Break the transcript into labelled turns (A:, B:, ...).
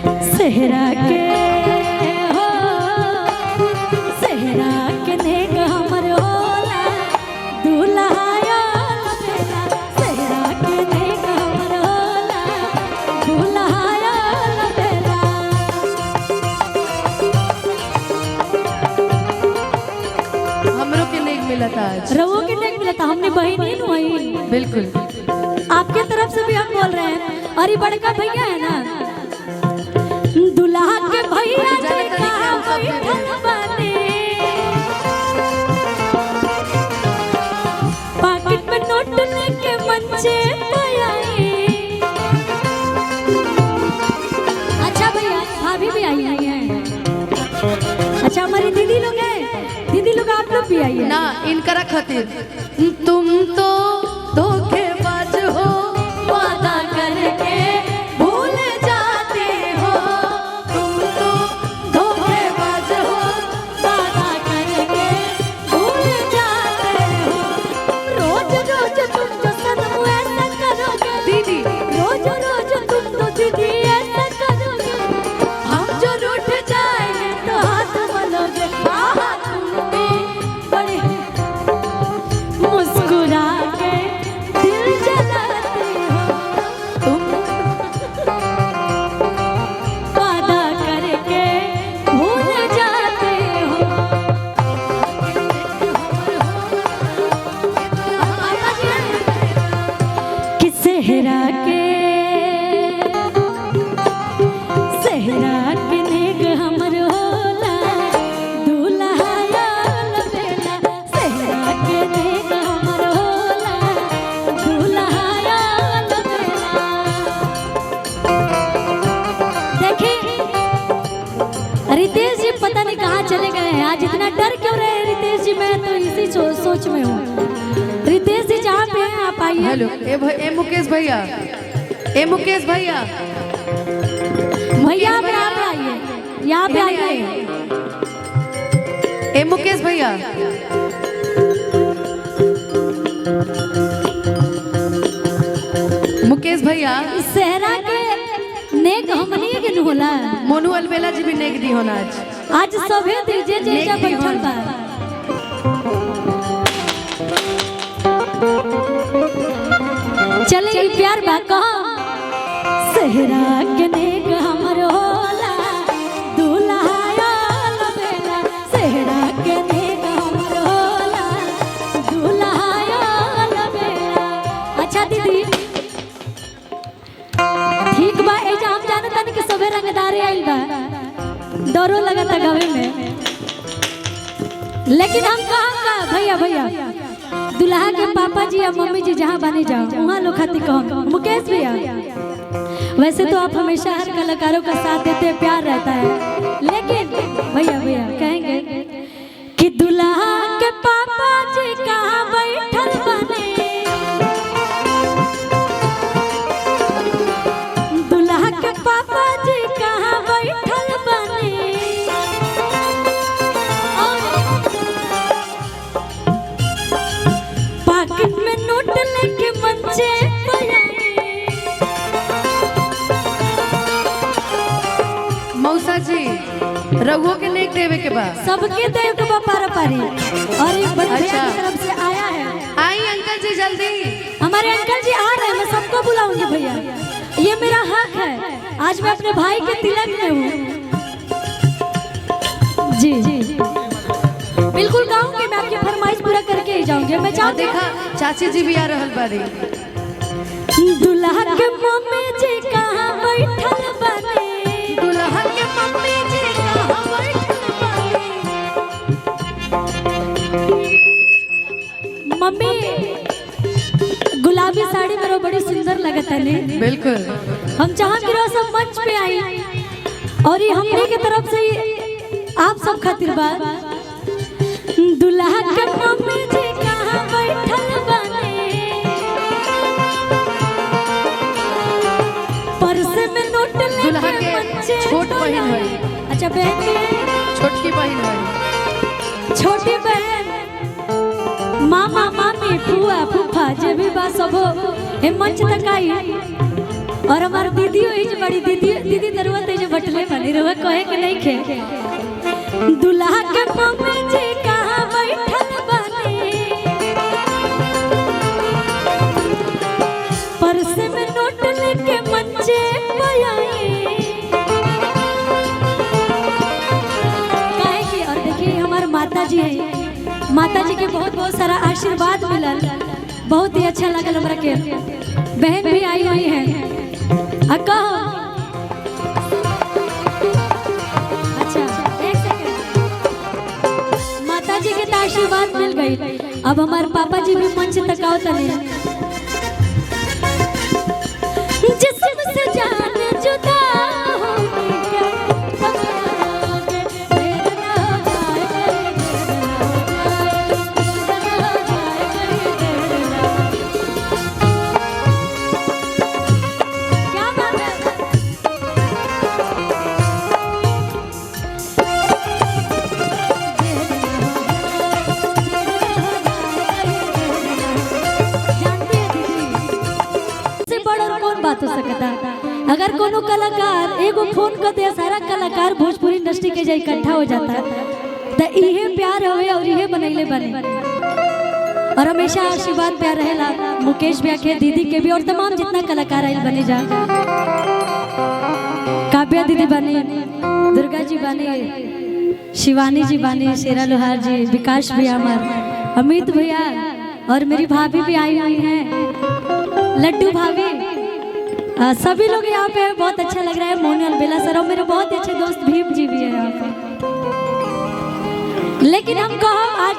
A: सेहरा के हो सेहरा के नेक हमर होला दुल्हाया लबेला सेहरा के नेक हमर होला दुल्हाया लबेला।
B: हमरो के नेक मिला था आज,
A: रवो के नेक मिला था, हमने बहनी हुई।
B: बिल्कुल
A: आपके तरफ से भी हम बोल रहे हैं। और ये बड़का भैया है ना दुल्हा के भैया जी कहाँ बैठल बानी पाकिट में नोट लेके मंचे पे आई। अच्छा भैया भाभी भी आई है। अच्छा हमारी दीदी लोग हैं, दीदी लोग आप लोग भी आइए
B: ना। इनकरा खातिर तुम तो धोखेबाज हो, वादा करके भूल जाते हो। तुम तो धोखेबाज हो,
A: वादा करके भूल जाते हो। रोज रोज तुम तो सनम ऐसा करोगे
B: दीदी
A: रोज रोज तुम तो दीदी ऐसा करोगे हम जो रूठ जाएंगे तो हाथ मलोगे। आहा तुम भी बड़े मुस्कुरा के दिल जलाते हो। तुम वादा करके भूल जाते हो। कि सेहरा के नेक हमर होला दुल्हाया लबेला सेहरा के नेक हमर होला दुल्हाया लबेला। देखिए रितेश जी पता नहीं कहाँ चले गए हैं। आज इतना डर क्यों रहे हैं रितेश जी? मैं तो इसी सोच में हूँ। रितेश जी जहाँ पे हैं आप आइए।
B: हेलो ए मुकेश भैया, ए मुकेश भैया,
A: भैया आप यहाँ पे आइए, यहाँ पे आइए।
B: ए मुकेश भैया, मुकेश भैया,
A: सेहरा के नेक हमनी के न होला।
B: मोनू अलबेला जी भी नेक दी होना आज।
A: आज सभे दीजिए जैसा
B: नेक दी
A: बैठल
B: होना।
A: बा। चले ई प्यार बा कहो सेहरा के नेक हमर होला दुल्हाया लबेला सेहरा के नेक हमर होला दुल्हाया लबेला। अच्छा दीदी ठीक बा। ए हम जानता नहीं कि सबे रंगदारे आइल बा, डरो लगता गावे में। लेकिन हम कहाँ का भैया भैया दुल्हा के पापा जी या मम्मी जी जहाँ बने जाओ वहाँ लोग खाती कहो मुकेश भैया। वैसे तो आप हमेशा हर कलाकारों का साथ देते हैं, प्यार रहता है। लेकिन भैया भैया कहेंगे कि दुल्हा के पापा जी कहाँ बैठल बने दुल्हा के पापा जी कहाँ बैठल बने पाकिट में नोट लेके मंचे पे आई।
B: मौसा जी रघुओं के नेक देवे के बाद
A: सबके देव के पारा पारी। और एक बड़े भैया
B: अच्छा।
A: की तरफ से आया है।
B: आई अंकल जी जल्दी।
A: हमारे अंकल जी आ रहे हैं, मैं सबको बुलाऊंगी भैया। ये मेरा हक है, आज मैं अपने भाई के तिलक में हूँ। जी जी बिल्कुल कहूँगी, मैं आपकी फरमाइश पूरा करके ही जाऊंगी। मैं
B: और
A: चाहती
B: देखा चाची जी भी आ रहल बारी।
A: दुल्हा के मम्मी जी कहाँ बैठल बने
B: दुल्हन के मम्मी जी कहाँ बैठल बारी।
A: मम्मी गुलाबी साड़ी में बड़ी सुंदर लगता है।
B: बिल्कुल
A: हम चाह कि रहो सब मंच पे आई और ये हमने के तरफ से आप सब खातिर बा। दुल्हा के मम्मी जी कहाँ बैठल बने पर्से में नोट
B: दुल्हा
A: लेके
B: के
A: बच्चे
B: छोट
A: तो
B: बहन
A: लाए।
B: है।
A: अच्छा बहन की
B: छोटकी बहन है।
A: छोटी बहन मामा मामी फुआ फूफा जे भी बा सब हे मंच तक आई। और हमार दीदी हुई जो बड़ी दीदी दीदी दरुआ ते जो बटले बनी रहुआ कहे के नहीं खे दुल्हा के मम्मी जी कहाँ बैठल बने पर्स में नोट लेके मंचे पे आई काहे की। और देखिए हमारे माता जी है, माता जी के बहुत बहुत सारा आशीर्वाद मिलल, बहुत ही अच्छा लगल हमरा के। बहन भी आई हुई है अक्का। अच्छा एक सेकंड, माता जी के आशीर्वाद मिल गई। अब हमारे पापा जी भी मंच तक आओ तले। जिस्म से जान जुदा होगी क्या कमाओगे, देर ना जाए क्या बात है। जानती है दीदी से बड़ और कौन बात हो सकता। अगर कोनो कलाकार एगो फोन कर दे सारा कलाकार भोजपुरी इंडस्ट्री के जो इकट्ठा हो जाता तो इहे प्यार होवे और इहे बनैले बने। और हमेशा आशीर्वाद प्यार रहेला मुकेश भैया के, दीदी के भी, और तमाम जितना कलाकार आइल बने जा। काव्या दीदी बनी, दुर्गा जी बनी, शिवानी जी बनी, शेरा लोहार जी, विकास भैया हमार, अमित भैया, और मेरी भाभी भी आई हुई हैं, लड्डू भाभी। सभी लोग यहाँ पे बहुत अच्छा लग रहा है। मोनू अलबेला सर और मेरे बहुत अच्छे दोस्त भीम जी भी है यहाँ पे। लेकिन हम कहो आज